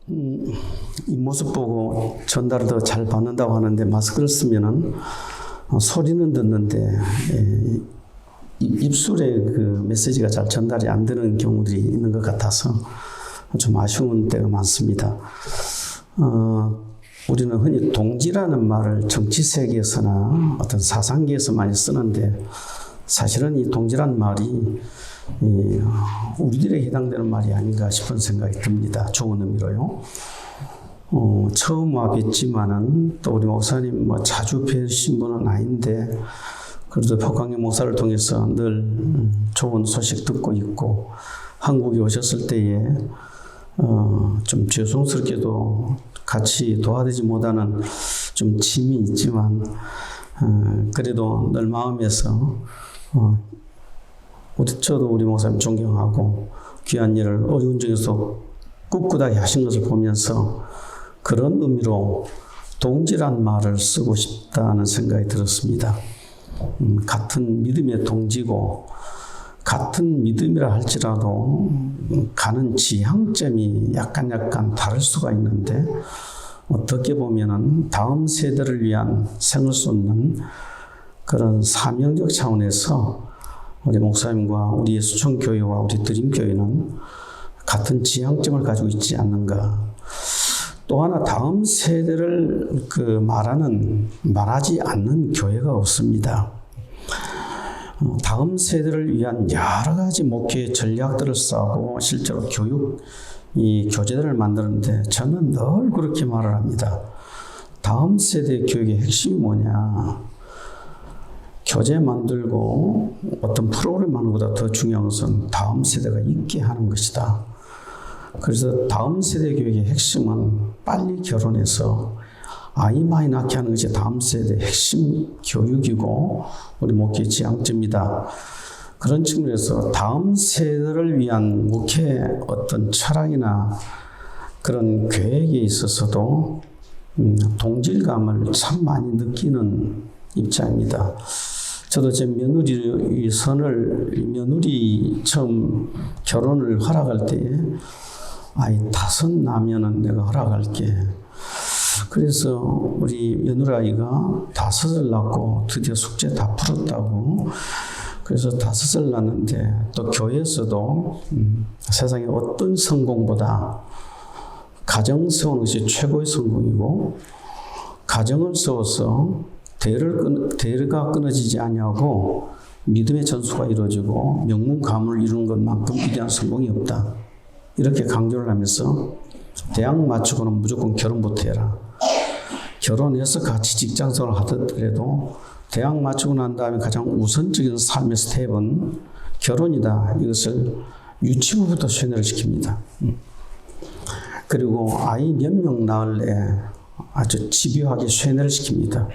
이 모습 보고 전달을 더 잘 받는다고 하는데 마스크를 쓰면은 소리는 듣는데 입술에 그 메시지가 잘 전달이 안 되는 경우들이 있는 것 같아서 좀 아쉬운 때가 많습니다. 우리는 흔히 동지라는 말을 정치 세계에서나 어떤 사상계에서 많이 쓰는데 사실은 이 동지란 말이 우리들에게 해당되는 말이 아닌가 싶은 생각이 듭니다. 좋은 의미로요. 처음 와 뵀지만은 또 우리 목사님 자주 뵈신 분은 아닌데 그래도 박광일 목사를 통해서 늘 좋은 소식 듣고 있고 한국에 오셨을 때에 좀 죄송스럽게도 같이 도와드리지 못하는 좀 짐이 있지만 그래도 늘 마음에서 저도 우리 목사님 존경하고 귀한 일을 어려운 중에서 꿋꿋하게 하신 것을 보면서 그런 의미로 동지란 말을 쓰고 싶다는 생각이 들었습니다. 같은 믿음의 동지고 같은 믿음이라 할지라도 가는 지향점이 약간 다를 수가 있는데 어떻게 보면은 다음 세대를 위한 생을 쏟는 그런 사명적 차원에서 우리 목사님과 우리 수천교회와 우리 드림교회는 같은 지향점을 가지고 있지 않는가. 또 하나 다음 세대를 말하지 않는 교회가 없습니다. 다음 세대를 위한 여러 가지 목회 전략들을 싸고 실제로 이 교재들을 만드는데 저는 늘 그렇게 말을 합니다. 다음 세대 교육의 핵심이 뭐냐? 교재 만들고 어떤 프로그램 하는 것보다 더 중요한 것은 다음 세대가 있게 하는 것이다. 그래서 다음 세대 교육의 핵심은 빨리 결혼해서 아이 많이 낳게 하는 것이 다음 세대의 핵심 교육이고 우리 목회 지향점이다. 그런 측면에서 다음 세대를 위한 목회 어떤 철학이나 그런 계획에 있어서도 동질감을 참 많이 느끼는 입장입니다. 저도 제 며느리 처음 결혼을 허락할 때에 아이 5 나면은 내가 허락할게. 그래서 우리 며느라이가 5을 낳고 드디어 숙제 다 풀었다고. 그래서 5을 낳는데 또 교회에서도 세상에 어떤 성공보다 가정 세우는 것이 최고의 성공이고 가정을 세워서 대를 끊어지지 아니하고 믿음의 전수가 이루어지고 명문 가문을 이루는 것만큼 위대한 성공이 없다. 이렇게 강조를 하면서 대학 마치고는 무조건 결혼부터 해라. 결혼해서 같이 직장생활을 하더라도 대학 마치고 난 다음에 가장 우선적인 삶의 스텝은 결혼이다. 이것을 유치부부터 쇠뇌를 시킵니다. 그리고 아이 몇 명 낳을래 아주 집요하게 쇠뇌를 시킵니다.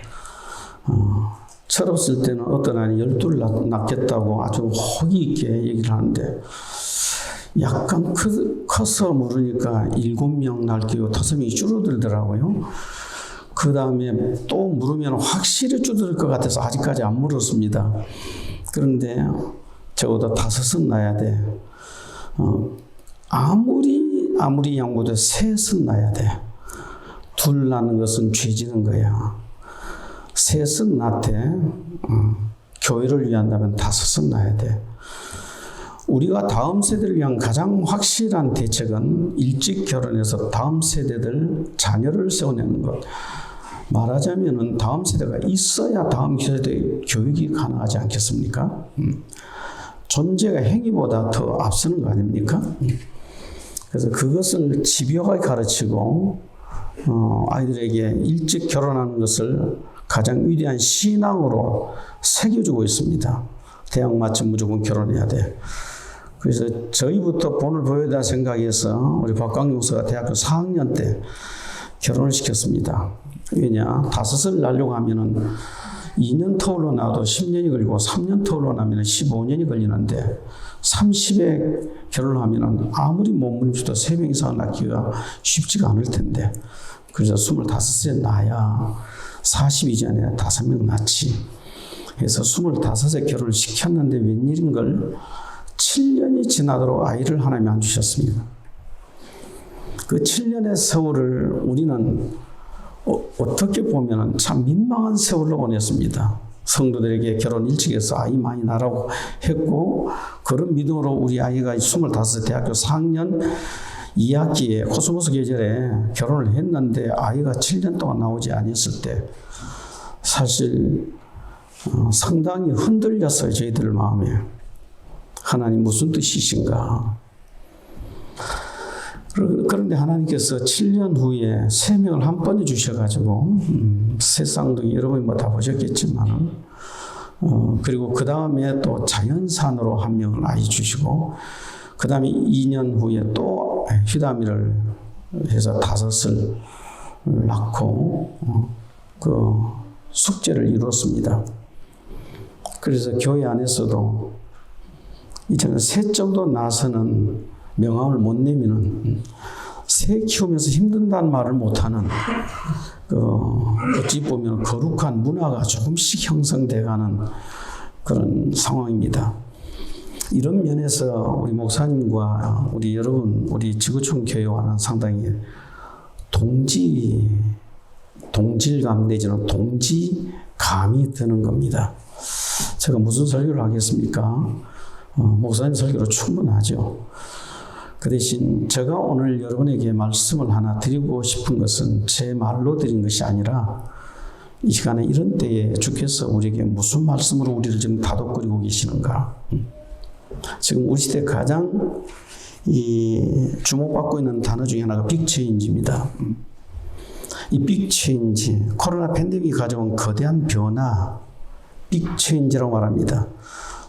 철없을 때는 어떤 아이 12을 낳겠다고 아주 호기 있게 얘기를 하는데 약간 커서 모르니까 7명 낳기로 5명이 줄어들더라고요. 그 다음에 또 물으면 확실히 줄어들 것 같아서 아직까지 안 물었습니다. 그런데 적어도 5은 낳아야 돼. 아무리 양보도 3은 낳아야 돼. 2 낳는 것은 죄지는 거야. 3은 낳되 교회를 위한다면 5은 낳아야 돼. 우리가 다음 세대를 위한 가장 확실한 대책은 일찍 결혼해서 다음 세대들 자녀를 세워내는 것. 말하자면은 다음 세대가 있어야 다음 세대 교육이 가능하지 않겠습니까? 존재가 행위보다 더 앞서는 거 아닙니까? 그래서 그것을 집요하게 가르치고 아이들에게 일찍 결혼하는 것을 가장 위대한 신앙으로 새겨주고 있습니다. 대학 마치면 무조건 결혼해야 돼. 그래서 저희부터 본을 보여야 된다 생각해서 우리 박광일 목사가 대학교 4학년 때 결혼을 시켰습니다. 왜냐? 5을 낳으려고 하면은 2년 터울로 나도 10년이 걸리고 3년 터울로 나면 15년이 걸리는데 30에 결혼하면은 아무리 몸부림쳐도 3명 이상 낳기가 쉽지가 않을 텐데 그래서 25세 낳아야 40 이전에 5명 낳지. 해서 25세 결혼을 시켰는데 웬일인걸 7년이 지나도록 아이를 하나님이 안 주셨습니다. 그 7년의 세월을 우리는 어떻게 보면 참 민망한 세월로 보냈습니다. 성도들에게 결혼 일찍 해서 아이 많이 낳으라고 했고, 그런 믿음으로 우리 아이가 25 대학교 4학년 2학기에 코스모스 계절에 결혼을 했는데 아이가 7년 동안 나오지 않았을 때 사실 상당히 흔들렸어요. 저희들 마음에. 하나님 무슨 뜻이신가. 그런데 하나님께서 7년 후에 세 명을 한 번에 주셔가지고 새 쌍둥이 여러분이 뭐 다 보셨겠지만 그리고 그 다음에 또 자연산으로 한 명을 아이 주시고 그 다음에 2년 후에 또 휘다미를 해서 5을 낳고 그 숙제를 이뤘습니다. 그래서 교회 안에서도 이제는 새 정도 나서는 명함을 못 내면은 새 키우면서 힘든다는 말을 못하는 어찌 보면 거룩한 문화가 조금씩 형성돼가는 그런 상황입니다. 이런 면에서 우리 목사님과 우리 여러분, 우리 지구촌 교회와는 상당히 동질감 내지는 동지감이 드는 겁니다. 제가 무슨 설교를 하겠습니까? 목사님 설교로 충분하죠. 그 대신 제가 오늘 여러분에게 말씀을 하나 드리고 싶은 것은 제 말로 드린 것이 아니라 이 시간에 이런 때에 주께서 우리에게 무슨 말씀으로 우리를 지금 다독거리고 계시는가. 지금 우리 시대 가장 주목받고 있는 단어 중에 하나가 빅체인지입니다. 이 빅체인지, 코로나 팬데믹이 가져온 거대한 변화, 빅체인지라고 말합니다.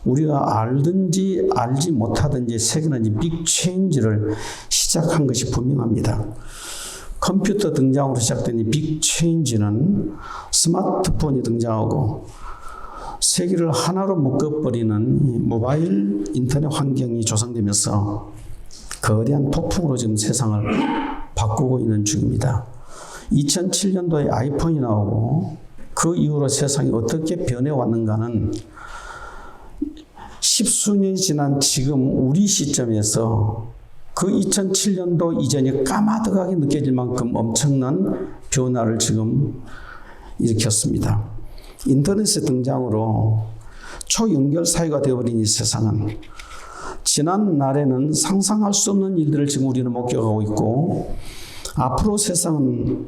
우리가 알든지 알지 못하든지 세계는 이 빅체인지를 시작한 것이 분명합니다. 컴퓨터 등장으로 시작된 이 빅체인지는 스마트폰이 등장하고 세계를 하나로 묶어버리는 모바일 인터넷 환경이 조성되면서 거대한 폭풍으로 지금 세상을 바꾸고 있는 중입니다. 2007년도에 아이폰이 나오고 그 이후로 세상이 어떻게 변해왔는가는 10수년이 지난 지금 우리 시점에서 그 2007년도 이전에 까마득하게 느껴질 만큼 엄청난 변화를 지금 일으켰습니다. 인터넷의 등장으로 초연결 사회가 되어버린 이 세상은 지난 날에는 상상할 수 없는 일들을 지금 우리는 목격하고 있고 앞으로 세상은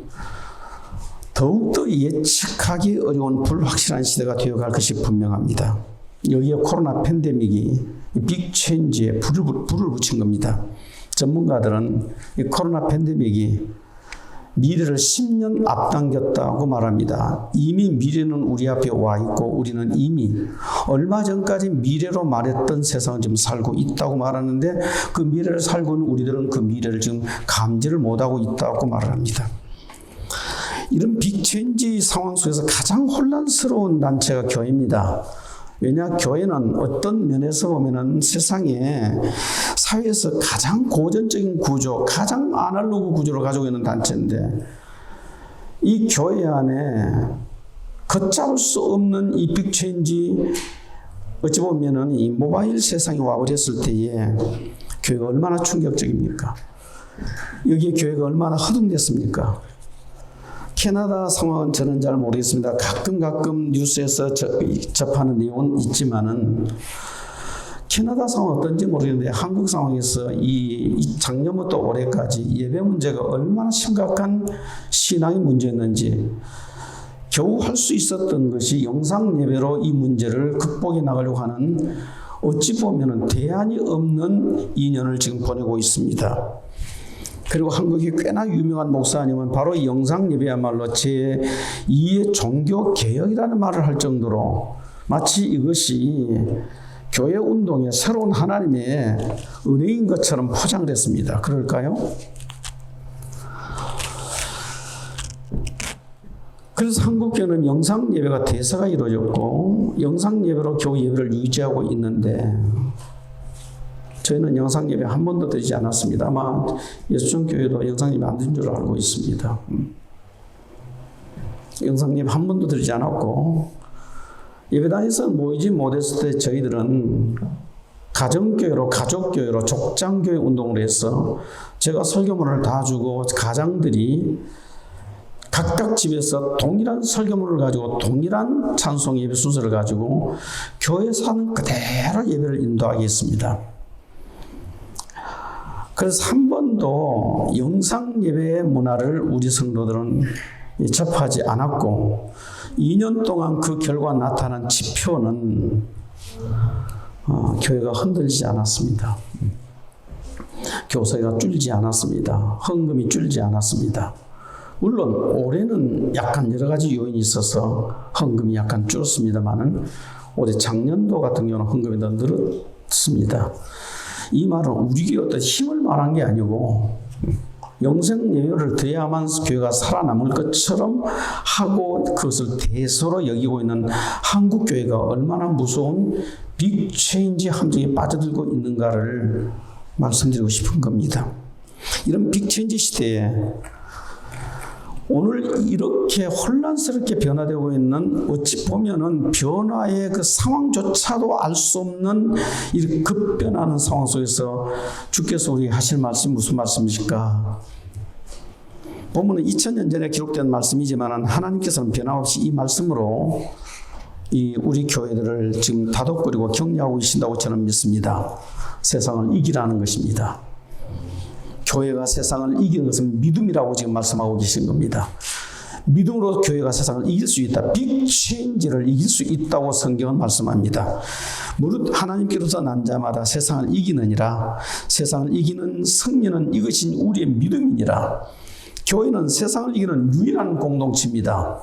더욱더 예측하기 어려운 불확실한 시대가 되어갈 것이 분명합니다. 여기에 코로나 팬데믹이 빅체인지에 불을 붙인 겁니다. 전문가들은 이 코로나 팬데믹이 미래를 10년 앞당겼다고 말합니다. 이미 미래는 우리 앞에 와 있고 우리는 이미 얼마 전까지 미래로 말했던 세상을 지금 살고 있다고 말하는데 그 미래를 살고는 우리들은 그 미래를 지금 감지를 못하고 있다고 말합니다. 이런 빅체인지 상황 속에서 가장 혼란스러운 단체가 교회입니다. 왜냐, 교회는 어떤 면에서 보면은 세상에 사회에서 가장 고전적인 구조, 가장 아날로그 구조를 가지고 있는 단체인데 이 교회 안에 걷잡을 수 없는 이 빅체인지 어찌 보면은 이 모바일 세상이 와버렸을 때에 교회가 얼마나 충격적입니까? 여기에 교회가 얼마나 허둥댔습니까? 캐나다 상황은 저는 잘 모르겠습니다. 가끔 뉴스에서 접하는 내용은 있지만은 캐나다 상황은 어떤지 모르겠는데 한국 상황에서 이 작년부터 올해까지 예배 문제가 얼마나 심각한 신앙의 문제였는지 겨우 할 수 있었던 것이 영상 예배로 이 문제를 극복해 나가려고 하는 어찌 보면은 대안이 없는 2년을 지금 보내고 있습니다. 그리고 한국의 꽤나 유명한 목사님은 바로 이 영상 예배야말로 제2의 종교 개혁이라는 말을 할 정도로 마치 이것이 교회 운동의 새로운 하나님의 은혜인 것처럼 포장을 했습니다. 그럴까요? 그래서 한국교회는 영상 예배가 대세가 이루어졌고 영상 예배로 교회 예배를 유지하고 있는데 저희는 영상 예배 한 번도 드리지 않았습니다. 아마 예수촌 교회도 영상 예배 안 드린 줄 알고 있습니다. 영상 예배 한 번도 드리지 않았고 예배당에서 모이지 못했을 때 저희들은 가정교회로, 가족교회로, 족장교회 운동을 해서 제가 설교문을 다 주고 가장들이 각각 집에서 동일한 설교문을 가지고 동일한 찬송 예배 순서를 가지고 교회에서 하는 그대로 예배를 인도하게 했습니다. 그래서 한 번도 영상 예배의 문화를 우리 성도들은 접하지 않았고 2년 동안 그 결과 나타난 지표는 교회가 흔들리지 않았습니다. 교세가 줄지 않았습니다. 헌금이 줄지 않았습니다. 물론 올해는 약간 여러 가지 요인이 있어서 헌금이 약간 줄었습니다만은 올해 작년도 같은 경우는 헌금이 더 늘었습니다. 이 말은 우리에게 어떤 힘을 말한 게 아니고 영생 예배를 드려야만 교회가 살아남을 것처럼 하고 그것을 대서로 여기고 있는 한국 교회가 얼마나 무서운 빅체인지 함정에 빠져들고 있는가를 말씀드리고 싶은 겁니다. 이런 빅체인지 시대에 오늘 이렇게 혼란스럽게 변화되고 있는 어찌 보면은 변화의 그 상황조차도 알 수 없는 이렇게 급변하는 상황 속에서 주께서 우리에게 하실 말씀이 무슨 말씀이실까? 본문은 2000년 전에 기록된 말씀이지만 하나님께서는 변함없이 이 말씀으로 우리 교회들을 지금 다독거리고 격려하고 계신다고 저는 믿습니다. 세상을 이기라는 것입니다. 교회가 세상을 이기는 것은 믿음이라고 지금 말씀하고 계신 겁니다. 믿음으로 교회가 세상을 이길 수 있다. 빅체인지를 이길 수 있다고 성경은 말씀합니다. 무릇 하나님께로서 난 자마다 세상을 이기느니라. 세상을 이기는 승리는 이것이 우리의 믿음이니라. 교회는 세상을 이기는 유일한 공동체입니다.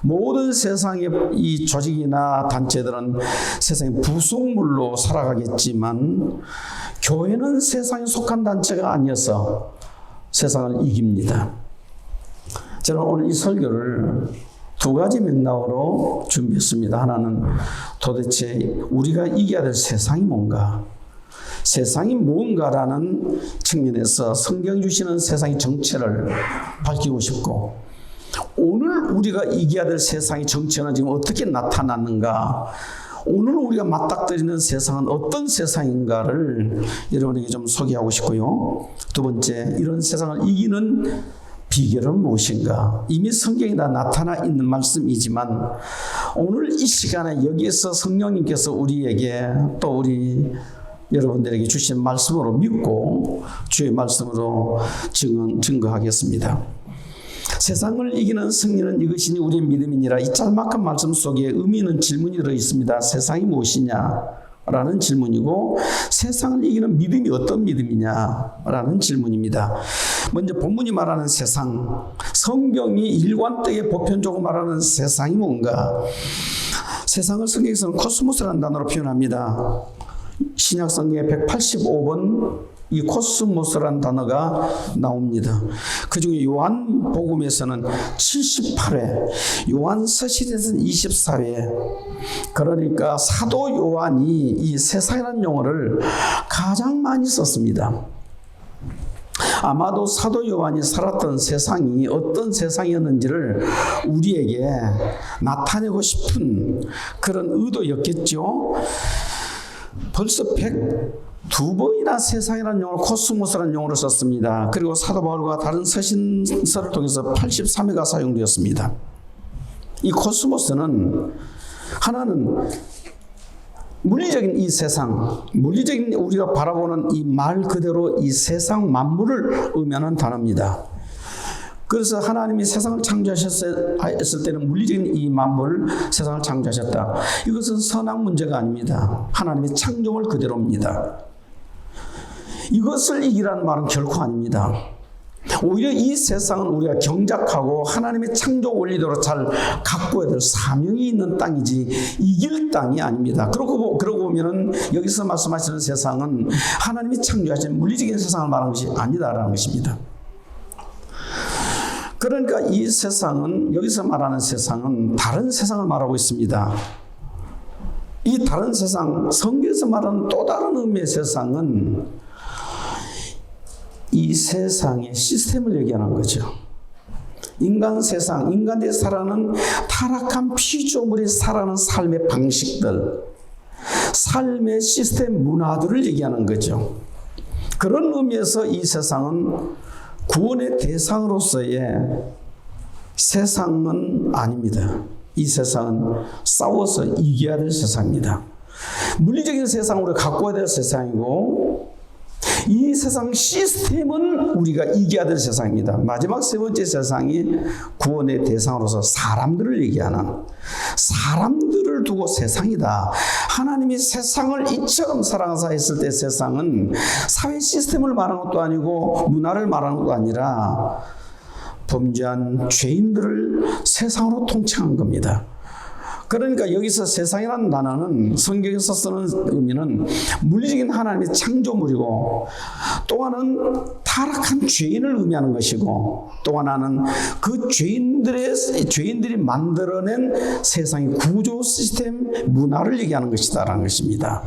모든 세상의 이 조직이나 단체들은 세상의 부속물로 살아가겠지만 교회는 세상에 속한 단체가 아니어서 세상을 이깁니다. 저는 오늘 이 설교를 두 가지 맥락으로 준비했습니다. 하나는 도대체 우리가 이겨야 될 세상이 뭔가, 세상이 뭔가라는 측면에서 성경이 주시는 세상의 정체를 밝히고 싶고, 오늘 우리가 이겨야 될 세상의 정체는 지금 어떻게 나타났는가, 오늘 우리가 맞닥뜨리는 세상은 어떤 세상인가를 여러분에게 좀 소개하고 싶고요. 두 번째, 이런 세상을 이기는 비결은 무엇인가? 이미 성경에 다 나타나 있는 말씀이지만 오늘 이 시간에 여기에서 성령님께서 우리에게 또 우리 여러분들에게 주신 말씀으로 믿고 주의 말씀으로 증거하겠습니다. 세상을 이기는 승리는 이것이니 우리의 믿음이니라. 이 짤막한 말씀 속에 의미 있는 질문이 들어있습니다. 세상이 무엇이냐? 라는 질문이고, 세상을 이기는 믿음이 어떤 믿음이냐? 라는 질문입니다. 먼저 본문이 말하는 세상, 성경이 일관되게 보편적으로 말하는 세상이 뭔가? 세상을 성경에서는 코스모스라는 단어로 표현합니다. 신약 성경에 185번 이 코스모스라는 단어가 나옵니다. 그 중에 요한복음에서는 78회, 요한서신에서는 24회. 그러니까 사도 요한이 이 세상이라는 용어를 가장 많이 썼습니다. 아마도 사도 요한이 살았던 세상이 어떤 세상이었는지를 우리에게 나타내고 싶은 그런 의도였겠죠. 벌써 102번이나 세상이라는 용어를 코스모스라는 용어를 썼습니다. 그리고 사도 바울과 다른 서신서를 통해서 83회가 사용되었습니다. 이 코스모스는 하나는 물리적인 이 세상, 물리적인 우리가 바라보는 이 말 그대로 이 세상 만물을 의미하는 단어입니다. 그래서 하나님이 세상을 창조하셨을 때는 물리적인 이 만물, 세상을 창조하셨다. 이것은 선악 문제가 아닙니다. 하나님의 창조물 그대로입니다. 이것을 이기라는 말은 결코 아닙니다. 오히려 이 세상은 우리가 경작하고 하나님의 창조 원리대로 잘 가꿔야 될 사명이 있는 땅이지 이길 땅이 아닙니다. 그러고 보면은 여기서 말씀하시는 세상은 하나님이 창조하신 물리적인 세상을 말하는 것이 아니다라는 것입니다. 그러니까 이 세상은, 여기서 말하는 세상은 다른 세상을 말하고 있습니다. 이 다른 세상, 성경에서 말하는 또 다른 의미의 세상은 이 세상의 시스템을 얘기하는 거죠. 인간 세상, 인간들이 살아가는 타락한 피조물이 살아가는 삶의 방식들, 삶의 시스템 문화들을 얘기하는 거죠. 그런 의미에서 이 세상은 구원의 대상으로서의 세상은 아닙니다. 이 세상은 싸워서 이겨야 될 세상입니다. 물리적인 세상을 우리가 갖고 와야 될 세상이고, 이 세상 시스템은 우리가 이겨야 될 세상입니다. 마지막 세 번째 세상이 구원의 대상으로서 사람들을 얘기하는, 사람들을 두고 세상이다. 하나님이 세상을 이처럼 사랑하사 했을 때 세상은 사회 시스템을 말하는 것도 아니고 문화를 말하는 것도 아니라 범죄한 죄인들을 세상으로 통칭한 겁니다. 그러니까 여기서 세상이라는 단어는 성경에서 쓰는 의미는 물리적인 하나님의 창조물이고, 또 하나는 타락한 죄인을 의미하는 것이고, 또 하나는 그 죄인들이 만들어낸 세상의 구조 시스템 문화를 얘기하는 것이다라는 것입니다.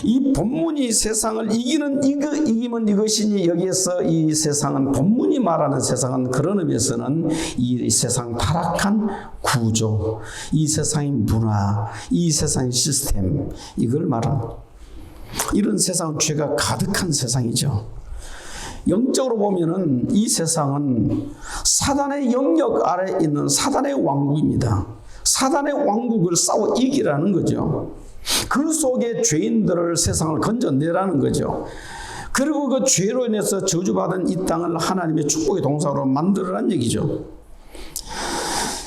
이 본문이 세상을 이기면 이것이니, 여기에서 이 세상은, 본문이 말하는 세상은 그런 의미에서는 이 세상 타락한 구조, 이 세상의 문화, 이 세상의 시스템, 이걸 말하는, 이런 세상은 죄가 가득한 세상이죠. 영적으로 보면은 이 세상은 사단의 영역 아래 있는 사단의 왕국입니다. 사단의 왕국을 싸워 이기라는 거죠. 그 속에 죄인들을, 세상을 건져내라는 거죠. 그리고 그 죄로 인해서 저주받은 이 땅을 하나님의 축복의 동산으로 만들어라는 얘기죠.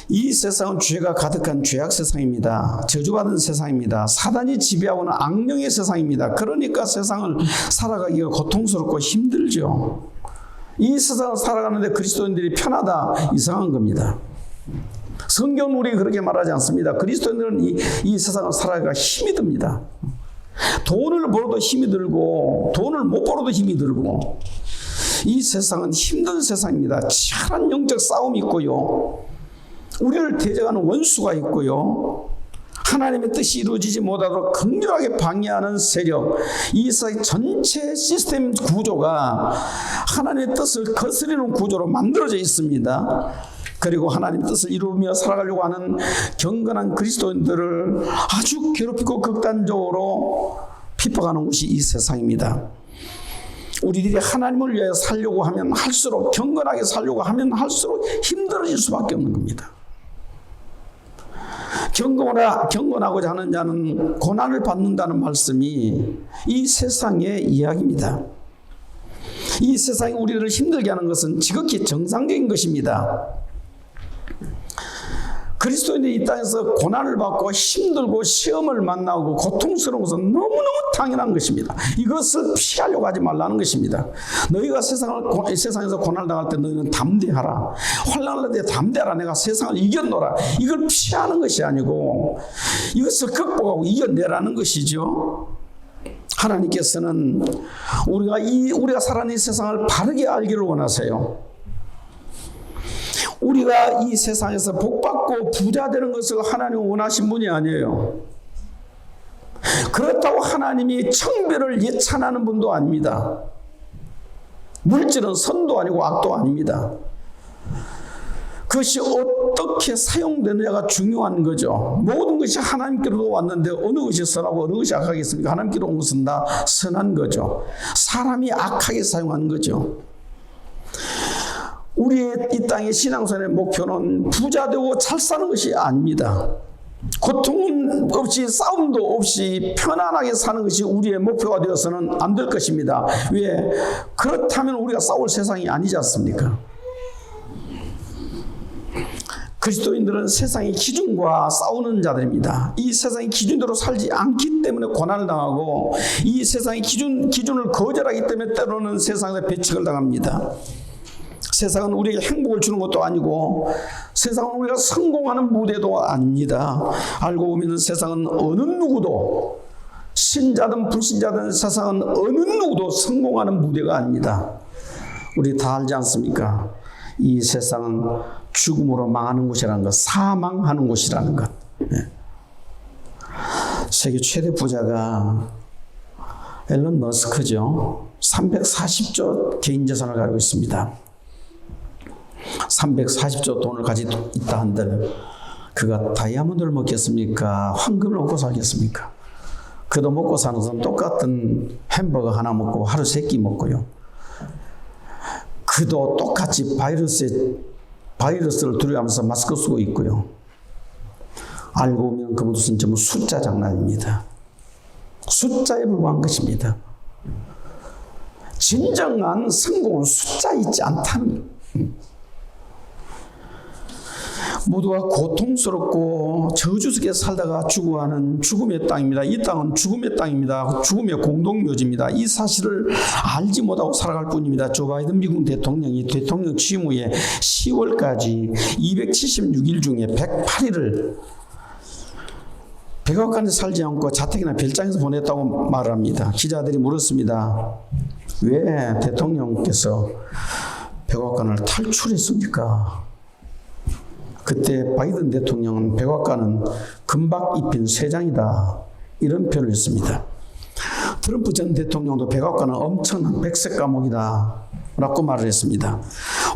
이 세상은 죄가 가득한 죄악 세상입니다. 저주받은 세상입니다. 사단이 지배하고는 악령의 세상입니다. 그러니까 세상을 살아가기가 고통스럽고 힘들죠. 이 세상을 살아가는데 그리스도인들이 편하다, 이상한 겁니다. 성경은 우리 그렇게 말하지 않습니다. 그리스도인들은 이 세상을 살아가기가 힘이 듭니다. 돈을 벌어도 힘이 들고, 돈을 못 벌어도 힘이 들고, 이 세상은 힘든 세상입니다. 치열한 영적 싸움이 있고요, 우리를 대적하는 원수가 있고요, 하나님의 뜻이 이루어지지 못하도록 강렬하게 방해하는 세력, 이 세상 전체 시스템 구조가 하나님의 뜻을 거스르는 구조로 만들어져 있습니다. 그리고 하나님의 뜻을 이루며 살아가려고 하는 경건한 그리스도인들을 아주 괴롭히고 극단적으로 핍박하는 곳이 이 세상입니다. 우리들이 하나님을 위하여 살려고 하면 할수록, 경건하게 살려고 하면 할수록 힘들어질 수밖에 없는 겁니다. 경건하고자 하는 자는 고난을 받는다는 말씀이 이 세상의 이야기입니다. 이 세상이 우리를 힘들게 하는 것은 지극히 정상적인 것입니다. 그리스도인들이 이 땅에서 고난을 받고 힘들고 시험을 만나고 고통스러운 것은 너무너무 당연한 것입니다. 이것을 피하려고 하지 말라는 것입니다. 너희가 세상에서 고난을 당할 때 너희는 담대하라. 환난할 때 담대하라. 내가 세상을 이겨노라. 이걸 피하는 것이 아니고 이것을 극복하고 이겨내라는 것이죠. 하나님께서는 우리가 살아가는 이 세상을 바르게 알기를 원하세요. 우리가 이 세상에서 복받고 부자 되는 것을 하나님은 원하신 분이 아니에요. 그렇다고 하나님이 청별을 예찬하는 분도 아닙니다. 물질은 선도 아니고 악도 아닙니다. 그것이 어떻게 사용되느냐가 중요한 거죠. 모든 것이 하나님께로도 왔는데 어느 것이 선하고 어느 것이 악하겠습니까? 하나님께로 온 것은 다 선한 거죠. 사람이 악하게 사용하는 거죠. 우리의 이 땅의 신앙생활의 목표는 부자 되고 잘 사는 것이 아닙니다. 고통 없이, 싸움도 없이 편안하게 사는 것이 우리의 목표가 되어서는 안 될 것입니다. 왜? 그렇다면 우리가 싸울 세상이 아니지 않습니까? 그리스도인들은 세상의 기준과 싸우는 자들입니다. 이 세상의 기준대로 살지 않기 때문에 고난을 당하고, 이 세상의 기준을 거절하기 때문에 때로는 세상에서 배척을 당합니다. 세상은 우리에게 행복을 주는 것도 아니고, 세상은 우리가 성공하는 무대도 아닙니다. 알고 보면 세상은 어느 누구도, 신자든 불신자든 세상은 어느 누구도 성공하는 무대가 아닙니다. 우리 다 알지 않습니까? 이 세상은 죽음으로 망하는 곳이라는 것, 사망하는 곳이라는 것. 세계 최대 부자가 앨런 머스크죠. 340조 개인 재산을 가지고 있습니다. 340조 돈을 가지고 있다 한들 그가 다이아몬드를 먹겠습니까? 황금을 먹고 살겠습니까? 그도 먹고 사는 것은 똑같은 햄버거 하나 먹고 하루 3끼 먹고요. 그도 똑같이 바이러스를 두려워하면서 마스크 쓰고 있고요. 알고 보면 그 모든 전부 숫자 장난입니다. 숫자에 불과한 것입니다. 진정한 성공은 숫자에 있지 않다는 모두가 고통스럽고 저주 속에 살다가 죽어가는 죽음의 땅입니다. 이 땅은 죽음의 땅입니다. 죽음의 공동묘지입니다. 이 사실을 알지 못하고 살아갈 뿐입니다. 조 바이든 미국 대통령이 대통령 취임 후에 10월까지 276일 중에 108일을 백악관에 살지 않고 자택이나 별장에서 보냈다고 말합니다. 기자들이 물었습니다. 왜 대통령께서 백악관을 탈출했습니까? 그때 바이든 대통령은 백악관은 금박 입힌 쇠장이다 이런 표현을 했습니다. 트럼프 전 대통령도 백악관은 엄청난 백색 감옥이다 라고 말을 했습니다.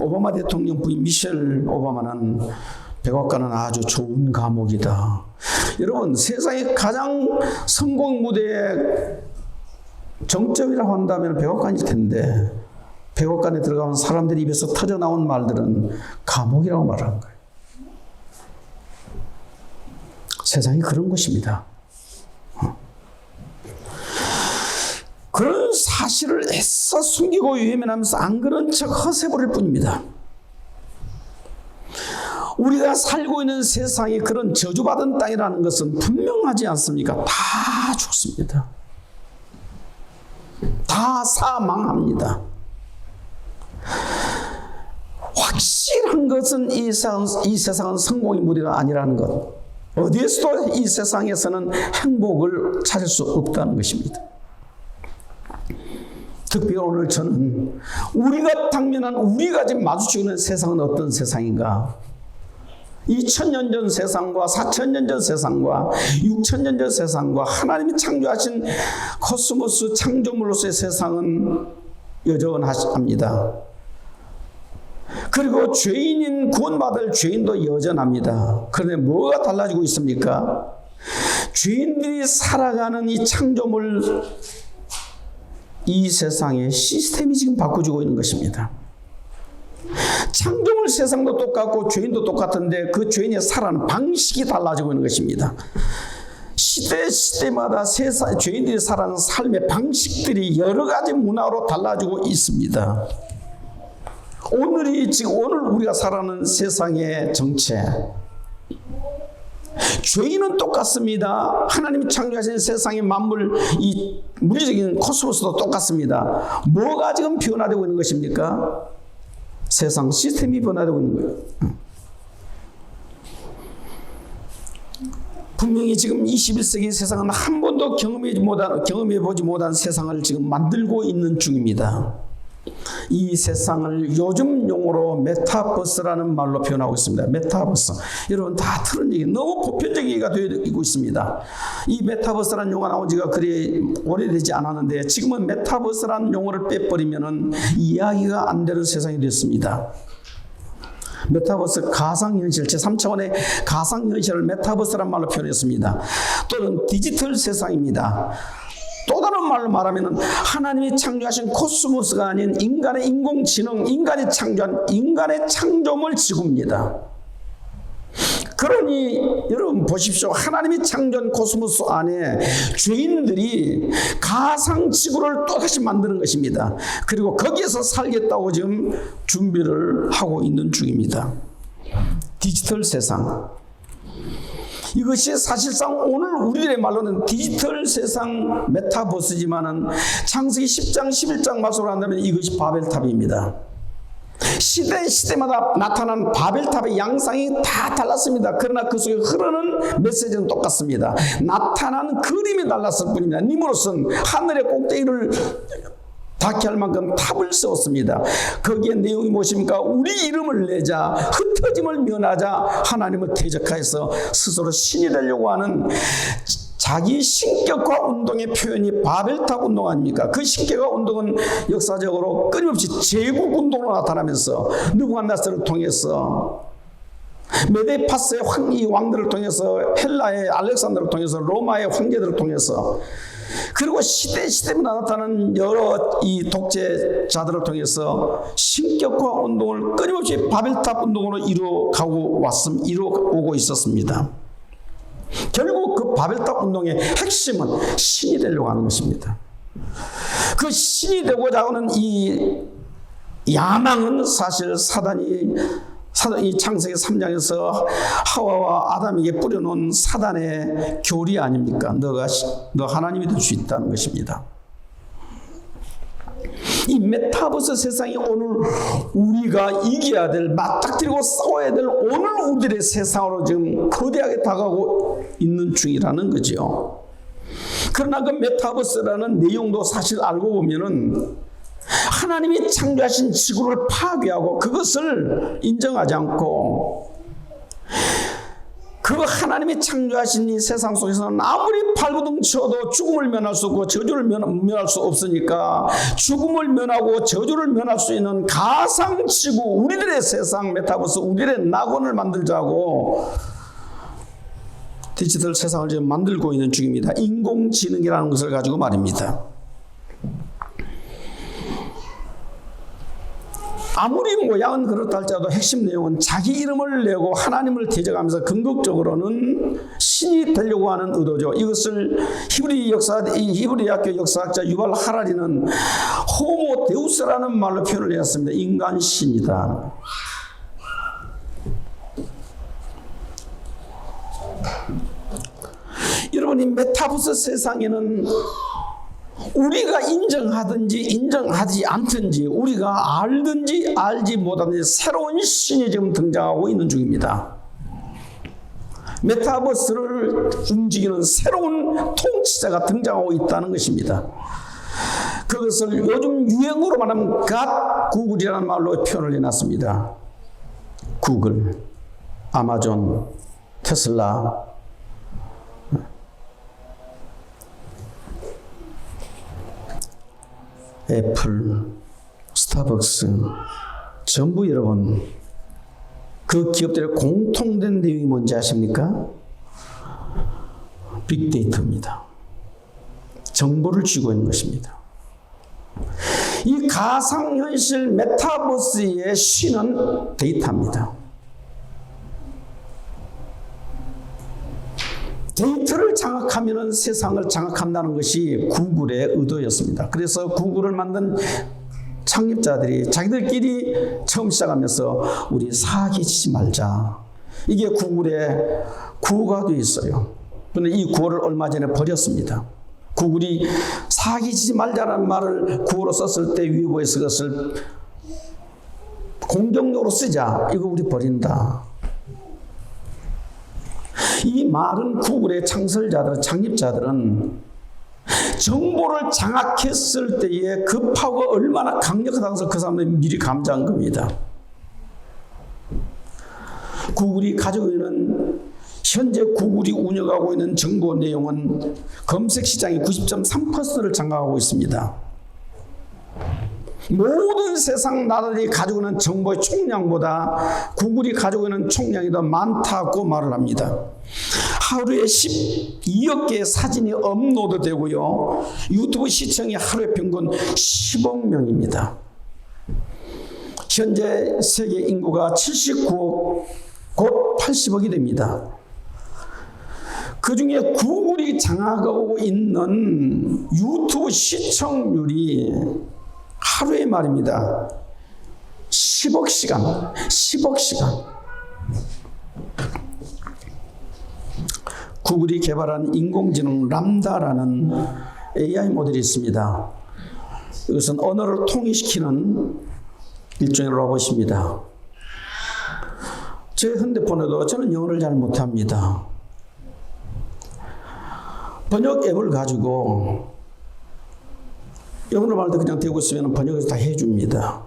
오바마 대통령 부인 미셸 오바마는 백악관은 아주 좋은 감옥이다. 여러분, 세상의 가장 성공 무대의 정점이라고 한다면 백악관일 텐데 백악관에 들어가면 사람들이 입에서 터져나온 말들은 감옥이라고 말하는 거예요. 세상이 그런 것입니다. 그런 사실을 애써 숨기고 외면하면서 안 그런 척 허세부릴 뿐입니다. 우리가 살고 있는 세상이 그런 저주받은 땅이라는 것은 분명하지 않습니까? 다 죽습니다. 다 사망합니다. 확실한 것은 이 세상은 성공의 무대가 아니라는 것. 어디에서도 이 세상에서는 행복을 찾을 수 없다는 것입니다. 특히 오늘 저는 우리가 당면한 우리가 지금 마주치고 있는 세상은 어떤 세상인가? 2000년 전 세상과 4000년 전 세상과 6000년 전 세상과 하나님이 창조하신 코스모스 창조물로서의 세상은 여전합니다. 그리고 죄인인 구원받을 죄인도 여전합니다. 그런데 뭐가 달라지고 있습니까? 죄인들이 살아가는 이 창조물, 이 세상의 시스템이 지금 바꿔지고 있는 것입니다. 창조물 세상도 똑같고 죄인도 똑같은데 그 죄인의 살아가는 방식이 달라지고 있는 것입니다. 시대마다 죄인들이 살아가는 삶의 방식들이 여러 가지 문화로 달라지고 있습니다. 오늘 우리가 살아가는 세상의 정체, 죄인은 똑같습니다. 하나님이 창조하신 세상의 만물, 이 물리적인 코스모스도 똑같습니다. 뭐가 지금 변화되고 있는 것입니까? 세상 시스템이 변화되고 있는 거예요. 분명히 지금 21세기 세상은 한 번도 경험해보지 못한 세상을 지금 만들고 있는 중입니다. 이 세상을 요즘 용어로 메타버스라는 말로 표현하고 있습니다. 메타버스. 여러분 다 들은 얘기, 너무 보편적인 얘기가 되고 있습니다. 이 메타버스라는 용어가 나온 지가 그리 오래되지 않았는데 지금은 메타버스라는 용어를 빼버리면은 이야기가 안 되는 세상이 됐습니다. 메타버스 가상현실, 제3차원의 가상현실을 메타버스라는 말로 표현했습니다. 또는 디지털 세상입니다. 또 다른 말로 말하면 하나님이 창조하신 코스모스가 아닌 인간의 인공지능, 인간이 창조한 인간의 창조물 지구입니다. 그러니 여러분 보십시오. 하나님이 창조한 코스모스 안에 죄인들이 가상지구를 또다시 만드는 것입니다. 그리고 거기에서 살겠다고 지금 준비를 하고 있는 중입니다. 디지털 세상. 이것이 사실상 오늘 우리들의 말로는 디지털 세상 메타버스지만은 창세기 10장 11장 말씀으로 한다면 이것이 바벨탑입니다. 시대마다 나타난 바벨탑의 양상이 다 달랐습니다. 그러나 그 속에 흐르는 메시지는 똑같습니다. 나타난 그림이 달랐을 뿐입니다. 니무롯은 하늘의 꼭대기를 닿게 할 만큼 탑을 세웠습니다. 거기에 내용이 무엇입니까? 우리 이름을 내자, 흩어짐을 면하자, 하나님을 대적하여서 스스로 신이 되려고 하는 자기 신격화 운동의 표현이 바벨탑 운동 아닙니까? 그 신격화 운동은 역사적으로 끊임없이 제국 운동으로 나타나면서 느부갓네살을 통해서 메데파스의 이 왕들을 통해서, 헬라의 알렉산더를 통해서, 로마의 황제들을 통해서, 그리고 시대마다 나타나는 여러 이 독재자들을 통해서 신격화 운동을 끊임없이 바벨탑 운동으로 이루어오고 있었습니다. 결국 그 바벨탑 운동의 핵심은 신이 되려고 하는 것입니다. 그 신이 되고자 하는 이 야망은 사실 사단이 창세기 3장에서 하와와 아담에게 뿌려놓은 사단의 교리 아닙니까? 너 하나님이 될 수 있다는 것입니다. 이 메타버스 세상이 오늘 우리가 이겨야 될, 맞닥뜨리고 싸워야 될 오늘 우리들의 세상으로 지금 거대하게 다가오고 있는 중이라는 거죠. 그러나 그 메타버스라는 내용도 사실 알고 보면은 하나님이 창조하신 지구를 파괴하고 그것을 인정하지 않고, 그 하나님이 창조하신 이 세상 속에서는 아무리 발버둥 쳐도 죽음을 면할 수 없고 저주를 면할 수 없으니까, 죽음을 면하고 저주를 면할 수 있는 가상 지구, 우리들의 세상 메타버스, 우리들의 낙원을 만들자고 디지털 세상을 지금 만들고 있는 중입니다. 인공지능이라는 것을 가지고 말입니다. 아무리 모양은 그렇다 할지라도 핵심 내용은 자기 이름을 내고 하나님을 대적하면서 궁극적으로는 신이 되려고 하는 의도죠. 이것을 히브리학교 역사학자 유발 하라리는 호모 데우스라는 말로 표현을 했습니다. 인간신이다. 여러분, 이 메타버스 세상에는 우리가 인정하든지 인정하지 않든지, 우리가 알든지 알지 못하든지 새로운 신이 지금 등장하고 있는 중입니다. 메타버스를 움직이는 새로운 통치자가 등장하고 있다는 것입니다. 그것을 요즘 유행어로 말하면 구글이라는 말로 표현을 해놨습니다. 구글, 아마존, 테슬라, 애플, 스타벅스, 전부 여러분, 그 기업들의 공통된 내용이 뭔지 아십니까? 빅데이터입니다. 정보를 쥐고 있는 것입니다. 이 가상현실 메타버스의 신은 데이터입니다. 데이터를 장악하면 세상을 장악한다는 것이 구글의 의도였습니다. 그래서 구글을 만든 창립자들이 자기들끼리 처음 시작하면서 우리 사기치지 말자, 이게 구글의 구호가 되어 있어요. 그런데 이 구호를 얼마 전에 버렸습니다. 구글이 사기치지 말자라는 말을 구호로 썼을 때 위보에서 그것을 공격용으로 쓰자, 이거 우리 버린다. 이 말은 구글의 창립자들은 정보를 장악했을 때에 그 파워가 얼마나 강력하다고 해서 그 사람들이 미리 감지한 겁니다. 구글이 가지고 있는, 현재 구글이 운영하고 있는 정보 내용은 검색 시장의 90.3%를 장악하고 있습니다. 모든 세상 나라들이 가지고 있는 정보의 총량보다 구글이 가지고 있는 총량이 더 많다고 말을 합니다. 하루에 12억 개의 사진이 업로드 되고요, 유튜브 시청이 하루에 평균 10억 명입니다. 현재 세계 인구가 79억, 곧 80억이 됩니다. 그 중에 구글이 장악하고 있는 유튜브 시청률이 하루에 말입니다, 10억 시간. 구글이 개발한 인공지능 람다라는 AI 모델이 있습니다. 이것은 언어를 통일시키는 일종의 로봇입니다. 제 핸드폰에도 저는 영어를 잘 못합니다. 번역 앱을 가지고 영어로 말할 때 그냥 대고 있으면 번역을 다 해줍니다.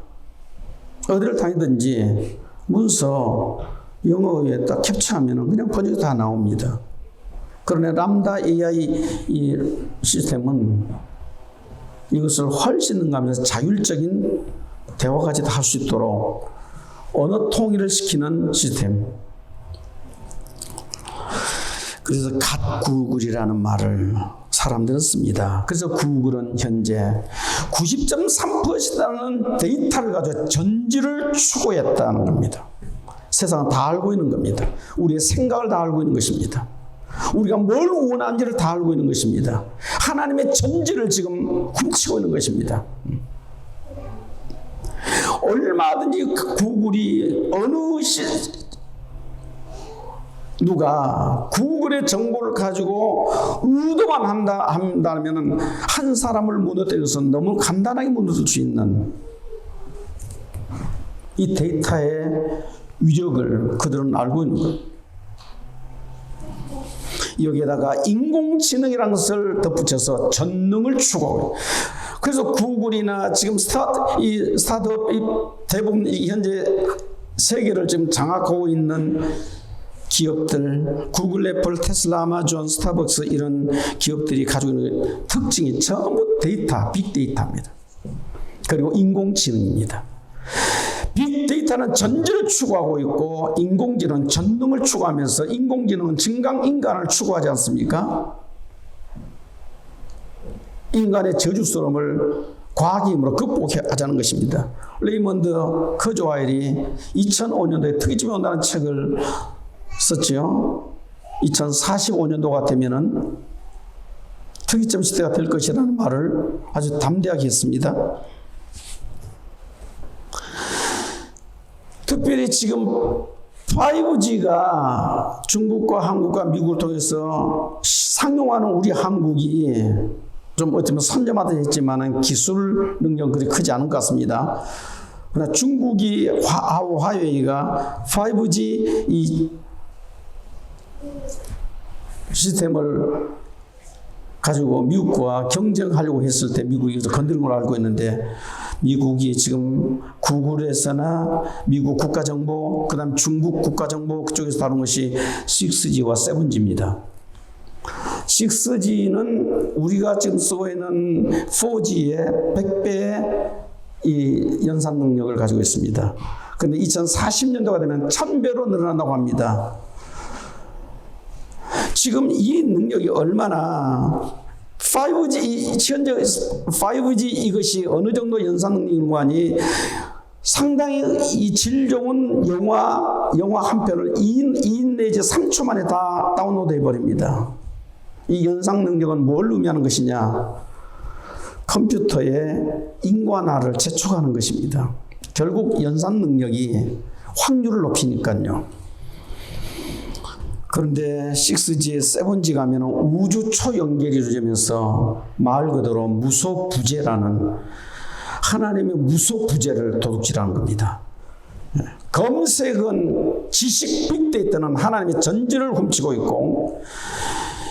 어디를 다니든지 문서 영어에 딱 캡처하면 그냥 번역이 다 나옵니다. 그러나 람다 AI 이 시스템은 이것을 훨씬 능가하면서 자율적인 대화까지 다 할 수 있도록 언어 통일을 시키는 시스템. 그래서 갓 구글이라는 말을 사람들은 씁니다. 그래서 구글은 현재 90.3%라는 데이터를 가지고 전지를 추구했다는 겁니다. 세상은 다 알고 있는 겁니다. 우리의 생각을 다 알고 있는 것입니다. 우리가 뭘 원하는지를 다 알고 있는 것입니다. 하나님의 전지를 지금 훔치고 있는 것입니다. 얼마든지 구글이 누가 구글의 정보를 가지고 의도만 한다면 한 사람을 무너뜨려서 너무 간단하게 무너뜨릴 수 있는 이 데이터의 위력을 그들은 알고 있는 거예요. 여기에다가 인공지능이라는 것을 덧붙여서 전능을 추구하고, 그래서 구글이나 지금 스타트업이 대부분 현재 세계를 지금 장악하고 있는 기업들, 구글, 애플, 테슬라, 아마존, 스타벅스 이런 기업들이 가지고 있는 특징이 전부 데이터, 빅데이터입니다. 그리고 인공지능입니다. 빅데이터는 전지를 추구하고 있고 인공지능은 전능을 추구하면서, 인공지능은 증강인간을 추구하지 않습니까? 인간의 저주스러움을 과학의 힘으로 극복하자는 것입니다. 레이먼드 커즈와일이 2005년도에 특이점이 온다는 책을 썼죠. 2045년도가 되면은 특이점 시대가 될 것이라는 말을 아주 담대하게 했습니다. 특별히 지금 5G가 중국과 한국과 미국을 통해서 상용하는 우리 한국이 좀 어쩌면 선점하다 했지만 기술 능력은 그리 크지 않은 것 같습니다. 그러나 중국이 화웨이가 5G 이 시스템을 가지고 미국과 경쟁하려고 했을 때 미국이 건드린 걸로 알고 있는데, 미국이 지금 구글에서나 미국 국가정보, 그 다음 중국 국가정보 그쪽에서 다룬 것이 6G와 7G입니다. 6G는 우리가 지금 쓰고 있는 4G의 100배의 이 연산 능력을 가지고 있습니다. 그런데 2040년도가 되면 1000배로 늘어난다고 합니다. 지금 이 능력이 얼마나 5G, 현재 5G 이것이 어느 정도 연산 능력이니 상당히 이 질 좋은 영화 한 편을 2인 내지 3초 만에 다 다운로드 해버립니다. 이 연상 능력은 뭘 의미하는 것이냐? 컴퓨터의 인간화를 재촉하는 것입니다. 결국 연산 능력이 확률을 높이니까요. 그런데 6G에 7G 가면 우주 초연결이 이루어지면서 말 그대로 무소부재라는, 하나님의 무소부재를 도둑질하는 겁니다. 검색은 지식 빅데이터는 하나님의 전지를 훔치고 있고,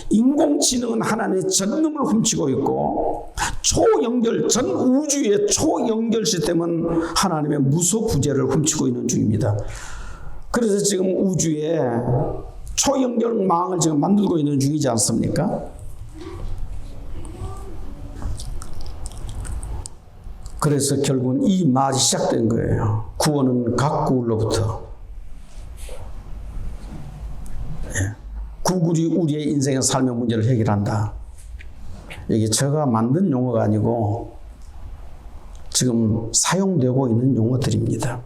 인공지능은 하나님의 전능을 훔치고 있고, 초연결, 전 우주의 초연결 시스템은 하나님의 무소부재를 훔치고 있는 중입니다. 그래서 지금 우주에 초연결망을 지금 만들고 있는 중이지 않습니까? 그래서 결국은 이 말이 시작된 거예요. 구원은 각 구글로부터. 구글이 우리의 인생의 삶의 문제를 해결한다. 이게 제가 만든 용어가 아니고 지금 사용되고 있는 용어들입니다.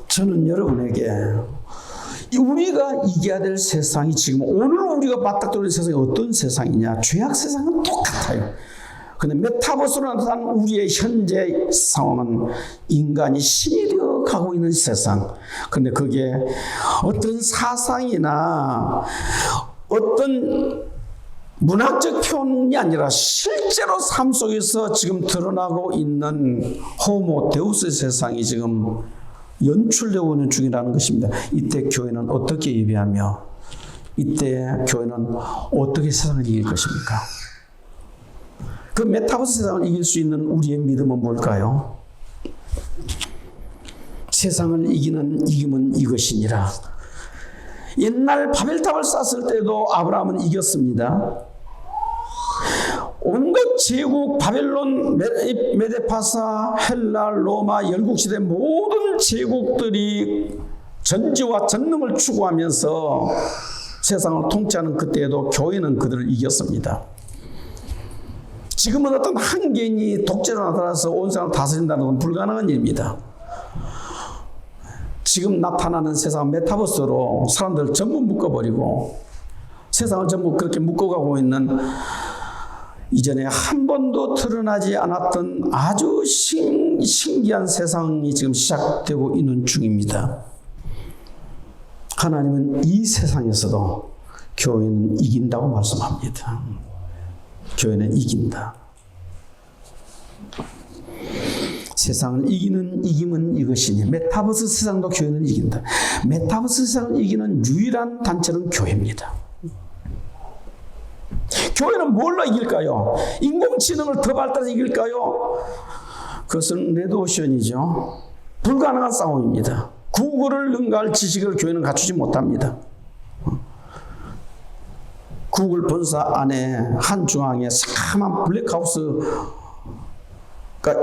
저는 여러분에게 우리가 이겨야 될 세상이 지금 오늘 우리가 맞닥뜨리는 세상이 어떤 세상이냐? 죄악 세상은 똑같아요. 그런데 메타버스로 나타난 우리의 현재 상황은 인간이 신이 되어 가고 있는 세상. 그런데 그게 어떤 사상이나 어떤 문학적 표현이 아니라 실제로 삶 속에서 지금 드러나고 있는 호모 데우스의 세상이 지금 연출되고 있는 중이라는 것입니다. 이때 교회는 어떻게 예배하며 이때 교회는 어떻게 세상을 이길 것입니까? 그 메타버스 세상을 이길 수 있는 우리의 믿음은 뭘까요? 세상을 이기는 이김은 이것이니라. 옛날 바벨탑을 쌓았을 때도 아브라함은 이겼습니다. 온갖 제국, 바벨론, 메데파사, 헬라, 로마, 열국시대 모든 제국들이 전지와 전능을 추구하면서 세상을 통치하는 그때에도 교회는 그들을 이겼습니다. 지금은 어떤 한 개인이 독재로 나타나서 온 세상을 다스린다는 건 불가능한 일입니다. 지금 나타나는 세상 메타버스로 사람들을 전부 묶어버리고 세상을 전부 그렇게 묶어가고 있는 이전에 한 번도 드러나지 않았던 아주 신기한 세상이 지금 시작되고 있는 중입니다. 하나님은 이 세상에서도 교회는 이긴다고 말씀합니다. 교회는 이긴다. 세상을 이기는 이김은 이것이니 메타버스 세상도 교회는 이긴다. 메타버스 세상을 이기는 유일한 단체는 교회입니다. 교회는 뭘로 이길까요? 인공지능을 더 발달해서 이길까요? 그것은 레드오션이죠. 불가능한 싸움입니다. 구글을 능가할 지식을 교회는 갖추지 못합니다. 구글 본사 안에 한 중앙에 새카만 블랙하우스가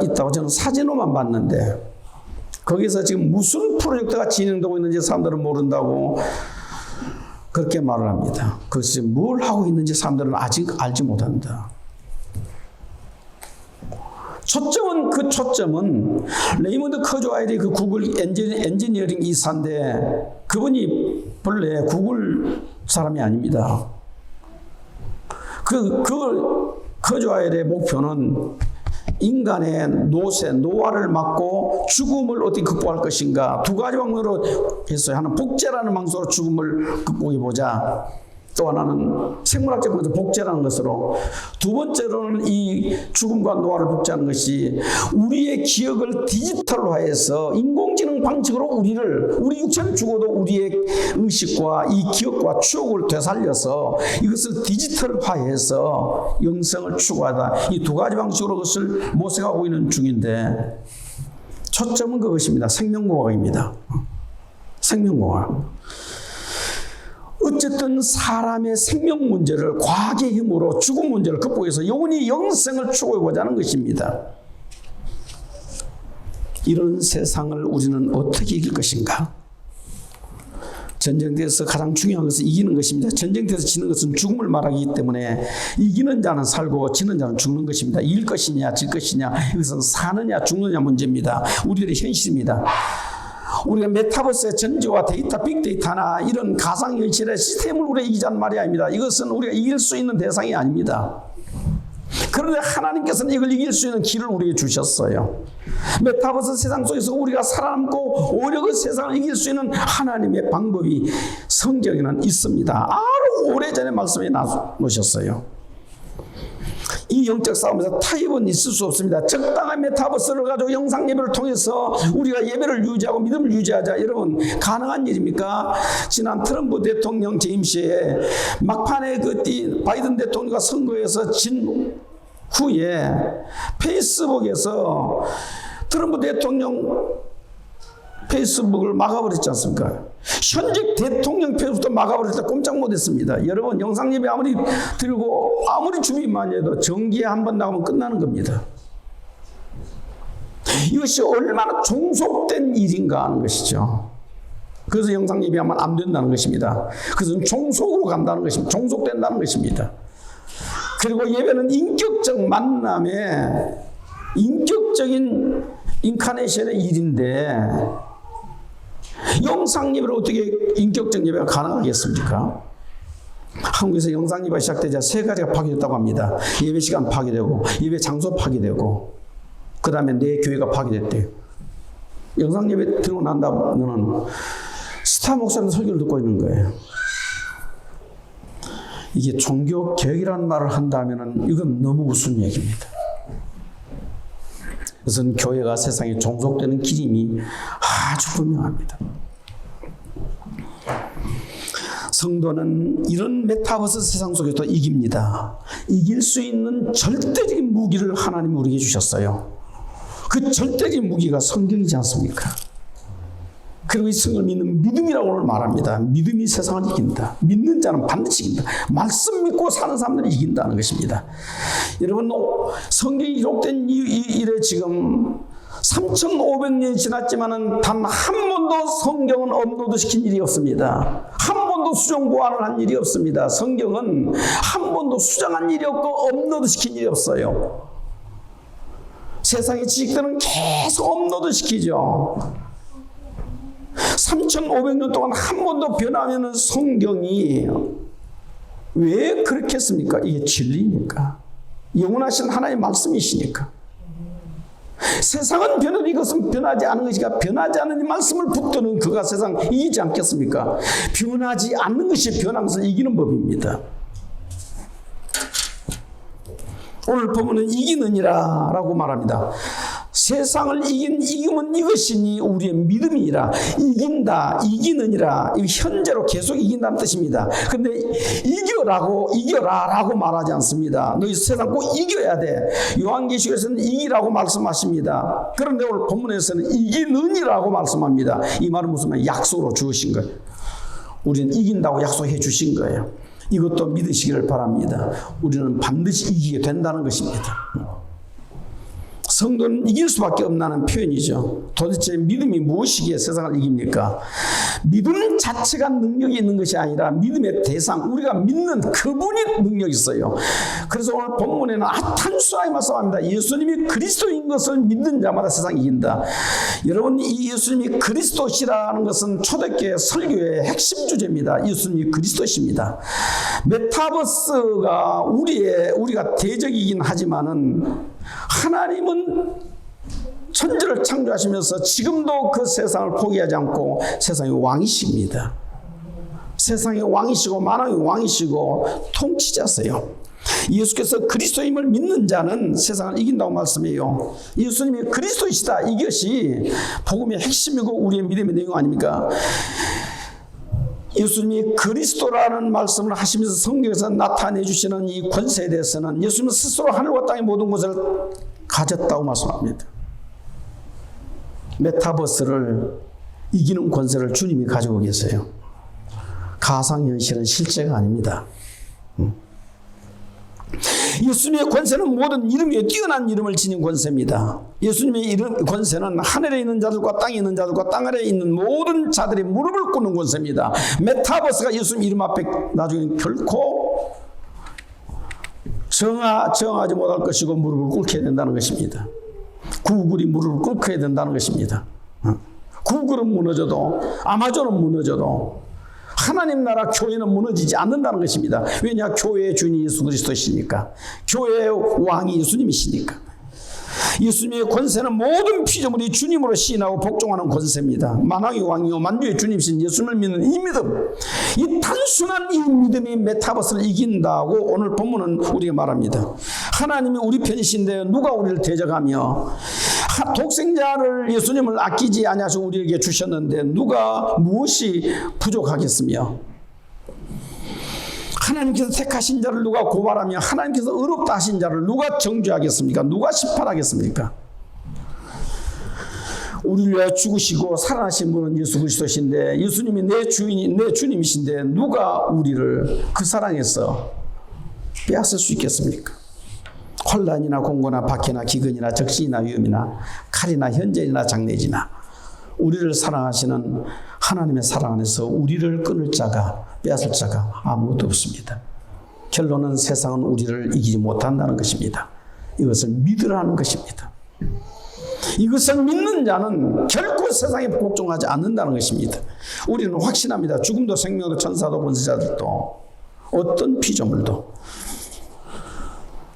있다고 저는 사진으로만 봤는데 거기서 지금 무슨 프로젝트가 진행되고 있는지 사람들은 모른다고 그렇게 말을 합니다. 그것이 뭘 하고 있는지 사람들은 아직 알지 못한다. 그 초점은 레이먼드 커즈와일이 그 구글 엔지니어링 이사인데 그분이 본래 구글 사람이 아닙니다. 그 커즈와일의 목표는 인간의 노화를 막고 죽음을 어떻게 극복할 것인가 두 가지 방법으로 했어요. 하나는 복제라는 방식으로 죽음을 극복해보자. 또 하나는 생물학적 방식으로 복제라는 것으로 두 번째로는 이 죽음과 노화를 복제하는 것이 우리의 기억을 디지털화해서 인공지능 방식으로 우리 육체는 죽어도 우리의 의식과 이 기억과 추억을 되살려서 이것을 디지털화해서 영생을 추구하다. 이 두 가지 방식으로 그것을 모색하고 있는 중인데 초점은 그것입니다. 생명공학입니다. 생명공학. 어쨌든 사람의 생명 문제를 과학의 힘으로 죽음 문제를 극복해서 영원히 영생을 추구해보자 하는 것입니다. 이런 세상을 우리는 어떻게 이길 것인가? 전쟁터에서 가장 중요한 것은 이기는 것입니다. 전쟁터에서 지는 것은 죽음을 말하기 때문에 이기는 자는 살고 지는 자는 죽는 것입니다. 이길 것이냐 질 것이냐 이것은 사느냐 죽느냐 문제입니다. 우리들의 현실입니다. 우리가 메타버스의 전지와 데이터, 빅데이터나 이런 가상현실의 시스템을 우리가 이기자는 말이 아닙니다. 이것은 우리가 이길 수 있는 대상이 아닙니다. 그런데 하나님께서는 이걸 이길 수 있는 길을 우리에게 주셨어요. 메타버스 세상 속에서 우리가 살아남고 오히려 그 세상을 이길 수 있는 하나님의 방법이 성경에는 있습니다. 아주 오래전에 말씀해 놓으셨어요. 이 영적 싸움에서 타협은 있을 수 없습니다. 적당한 메타버스를 가지고 영상 예배를 통해서 우리가 예배를 유지하고 믿음을 유지하자. 여러분 가능한 일입니까? 지난 트럼프 대통령 재임 시에 막판에 바이든 대통령과 선거에서 진 후에 페이스북에서 트럼프 대통령 페이스북을 막아버렸지 않습니까? 현직 대통령 페이스북도 막아버렸다 꼼짝 못했습니다. 여러분 영상 예배 아무리 들고 아무리 준비만 해도 정기에 한 번 나가면 끝나는 겁니다. 이것이 얼마나 종속된 일인가 하는 것이죠. 그래서 영상 예배하면 안 된다는 것입니다. 그것은 종속으로 간다는 것입니다. 종속된다는 것입니다. 그리고 예배는 인격적 만남의 인격적인 인카네이션의 일인데 영상 예배를 어떻게 인격적 예배가 가능하겠습니까? 한국에서 영상 예배가 시작되자 세 가지가 파괴됐다고 합니다. 예배 시간 파괴되고 예배 장소 파괴되고 그 다음에 내 교회가 파괴됐대요. 영상 예배 들고 난 다음에는 스타 목사님 설교를 듣고 있는 거예요. 이게 종교 개혁이라는 말을 한다면 이건 너무 우스운 얘기입니다. 그것은 교회가 세상에 종속되는 기림이 아주 분명합니다. 성도는 이런 메타버스 세상 속에서 이깁니다. 이길 수 있는 절대적인 무기를 하나님이 우리에게 주셨어요. 그 절대적인 무기가 성경이지 않습니까? 그리고 이 성경을 믿는 믿음이라고 오늘 말합니다. 믿음이 세상을 이긴다. 믿는 자는 반드시 이긴다. 말씀 믿고 사는 사람들이 이긴다는 것입니다. 여러분 성경이 기록된 이 일에 지금 3,500년이 지났지만은 단 한 번도 성경은 업로드 시킨 일이 없습니다. 한 번도 수정 보완을 한 일이 없습니다. 성경은 한 번도 수정한 일이 없고 업로드 시킨 일이 없어요. 세상의 지식들은 계속 업로드 시키죠. 3,500년 동안 한 번도 변하면 성경이 왜 그렇게 했습니까? 이게 진리니까. 영원하신 하나님의 말씀이시니까. 세상은 변해도 이것은 변하지 않은 것이니까 변하지 않는 말씀을 붙드는 그가 세상 이기지 않겠습니까? 변하지 않는 것이 변하면서 이기는 법입니다. 오늘 보면은 이기느니라 라고 말합니다. 세상을 이기면 이것이니 우리의 믿음이라. 이긴다, 이기느니라. 이 현재로 계속 이긴다는 뜻입니다. 근데 이겨라라고 말하지 않습니다. 너희 세상 꼭 이겨야 돼. 요한계시록에서는 이기라고 말씀하십니다. 그런데 오늘 본문에서는 이기느니라고 말씀합니다. 이 말은 무슨 말? 약속으로 주신 거예요. 우리는 이긴다고 약속해 주신 거예요. 이것도 믿으시기를 바랍니다. 우리는 반드시 이기게 된다는 것입니다. 성도는 이길 수밖에 없다는 표현이죠. 도대체 믿음이 무엇이기에 세상을 이깁니까? 믿음 자체가 능력이 있는 것이 아니라 믿음의 대상, 우리가 믿는 그분이 능력이 있어요. 그래서 오늘 본문에는 단순하게 말씀합니다. 예수님이 그리스도인 것을 믿는 자마다 세상이 이긴다. 여러분, 이 예수님이 그리스도시라는 것은 초대교회 설교의 핵심 주제입니다. 예수님이 그리스도십니다. 메타버스가 우리가 대적이긴 하지만은 하나님은 천지를 창조하시면서 지금도 그 세상을 포기하지 않고 세상의 왕이십니다. 세상의 왕이시고 만왕의 왕이시고 통치자세요. 예수께서 그리스도임을 믿는 자는 세상을 이긴다고 말씀해요. 예수님이 그리스도이시다. 이것이 복음의 핵심이고 우리의 믿음의 내용 아닙니까? 예수님이 그리스도라는 말씀을 하시면서 성경에서 나타내 주시는 이 권세에 대해서는 예수님은 스스로 하늘과 땅의 모든 것을 가졌다고 말씀합니다. 메타버스를 이기는 권세를 주님이 가지고 계세요. 가상현실은 실제가 아닙니다. 예수님의 권세는 모든 이름 위에 뛰어난 이름을 지닌 권세입니다. 예수님의 권세는 하늘에 있는 자들과 땅에 있는 자들과 땅 아래에 있는 모든 자들이 무릎을 꿇는 권세입니다. 메타버스가 예수님 이름 앞에 나중에 결코 정하지 못할 것이고 무릎을 꿇게 된다는 것입니다. 구글이 무릎을 꿇게 된다는 것입니다. 구글은 무너져도 아마존은 무너져도 하나님 나라 교회는 무너지지 않는다는 것입니다. 왜냐? 교회의 주인이 예수 그리스도시니까. 교회의 왕이 예수님이시니까. 예수님의 권세는 모든 피조물이 주님으로 시인하고 복종하는 권세입니다. 만왕의 왕이요 만주의 주님이신 예수님을 믿는 이 믿음, 이 단순한 이 믿음이 메타버스를 이긴다고 오늘 본문은 우리에게 말합니다. 하나님이 우리 편이신데 누가 우리를 대적하며 독생자를 예수님을 아끼지 아니하시고 우리에게 주셨는데 누가 무엇이 부족하겠으며, 하나님께서 택하신 자를 누가 고발하며 하나님께서 의롭다 하신 자를 누가 정죄하겠습니까? 누가 심판하겠습니까? 우리를 위하여 죽으시고 살아나신 분은 예수 그리스도신데 예수님이 내 주님이신데 누가 우리를 그 사랑에서 빼앗을 수 있겠습니까? 혼란이나 공고나 박해나 기근이나 적신이나 위험이나 칼이나 현재이나 장래지나 우리를 사랑하시는 하나님의 사랑 안에서 우리를 끊을 자가, 빼앗을 자가 아무것도 없습니다. 결론은 세상은 우리를 이기지 못한다는 것입니다. 이것을 믿으라는 것입니다. 이것을 믿는 자는 결코 세상에 복종하지 않는다는 것입니다. 우리는 확신합니다. 죽음도 생명도 천사도 권세자들도 어떤 피조물도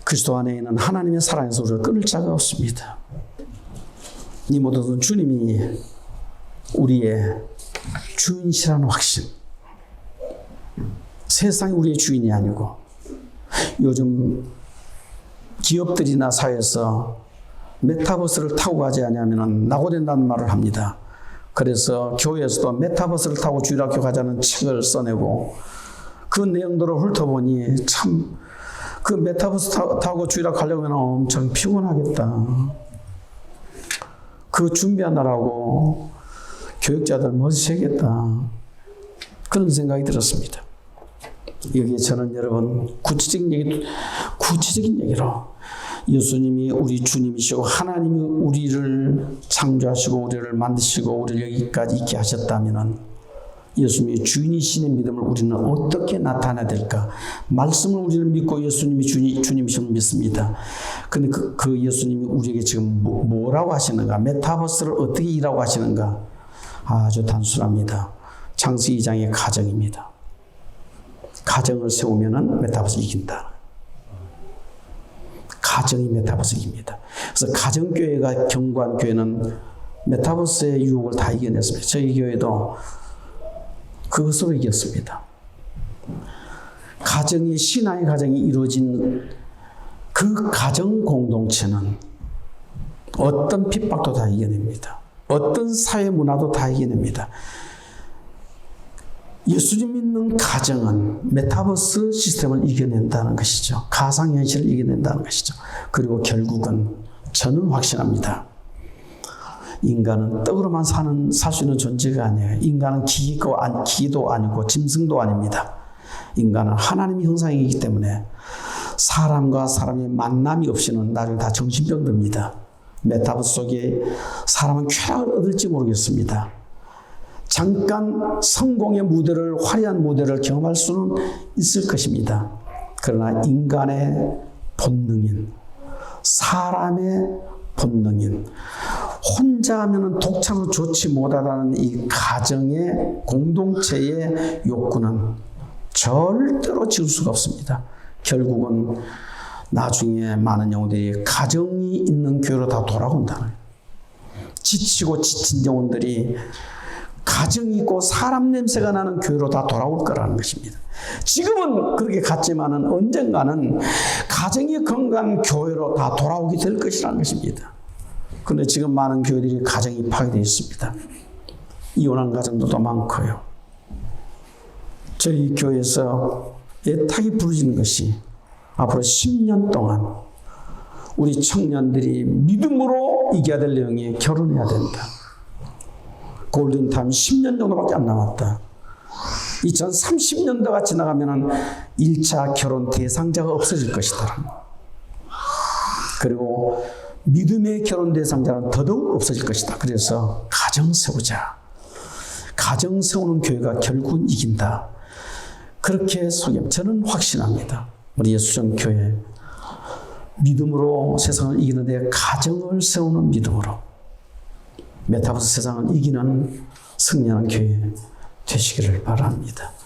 그리스도 안에 있는 하나님의 사랑에서 우리를 끊을 자가 없습니다. 이 모든 것은 주님이 우리의 주인이시라는 확신. 세상이 우리의 주인이 아니고, 요즘 기업들이나 사회에서 메타버스를 타고 가지 않으면 낙오된다는 말을 합니다. 그래서 교회에서도 메타버스를 타고 주일학교 가자는 책을 써내고, 그 내용들을 훑어보니 참 그 메타버스 타고 주일학교 가려고 하면 엄청 피곤하겠다. 그 준비하느라고 교육자들 머리 새겠다. 그런 생각이 들었습니다. 여기에 저는 여러분 구체적인 얘기로 예수님이 우리 주님이시고 하나님이 우리를 창조하시고 우리를 만드시고 우리를 여기까지 있게 하셨다면 예수님이 주인이시는 믿음을 우리는 어떻게 나타내야 될까? 말씀을 우리는 믿고 예수님이 주님이심을 믿습니다. 근데 그 예수님이 우리에게 지금 뭐라고 하시는가? 메타버스를 어떻게 일하고 하시는가? 아주 단순합니다. 창세기 2장의 가정입니다. 가정을 세우면은 메타버스 이긴다. 가정이 메타버스입니다. 그래서 가정교회가 경고한 교회는 메타버스의 유혹을 다 이겨냈습니다. 저희 교회도 그것으로 이겼습니다. 가정이, 신앙의 가정이 이루어진 그 가정 공동체는 어떤 핍박도 다 이겨냅니다. 어떤 사회 문화도 다 이겨냅니다. 예수님 믿는 가정은 메타버스 시스템을 이겨낸다는 것이죠. 가상현실을 이겨낸다는 것이죠. 그리고 결국은 저는 확신합니다. 인간은 떡으로만 살 수 있는 존재가 아니에요. 인간은 기도 아니고 짐승도 아닙니다. 인간은 하나님의 형상이기 때문에 사람과 사람의 만남이 없이는 나중에 다 정신병듭니다. 메타버스 속에 사람은 쾌락을 얻을지 모르겠습니다. 잠깐 성공의 무대를, 화려한 무대를 경험할 수는 있을 것입니다. 그러나 인간의 본능인, 사람의 본능인, 혼자 하면은 독창으로 좋지 못하다는 이 가정의 공동체의 욕구는 절대로 지울 수가 없습니다. 결국은 나중에 많은 영혼들이 가정이 있는 교회로 다 돌아온다는 거예요. 지치고 지친 영혼들이 가정이 있고 사람 냄새가 나는 교회로 다 돌아올 거라는 것입니다. 지금은 그렇게 같지만은 언젠가는 가정이 건강한 교회로 다 돌아오게 될 것이라는 것입니다. 그런데 지금 많은 교회들이 가정이 파괴되어 있습니다. 이혼한 가정들도 많고요. 저희 교회에서 애타게 부르짖는 것이 앞으로 10년 동안 우리 청년들이 믿음으로 이겨야 될 내용이 결혼해야 된다. 골든타임 10년 정도밖에 안 남았다. 2030년도가 지나가면 1차 결혼 대상자가 없어질 것이다. 그리고 믿음의 결혼 대상자는 더더욱 없어질 것이다. 그래서 가정 세우자. 가정 세우는 교회가 결국은 이긴다. 그렇게 저는 확신합니다. 우리 예수전 교회 믿음으로 세상을 이기는데 가정을 세우는 믿음으로 메타버스 세상을 이기는 승리하는 교회 되시기를 바랍니다.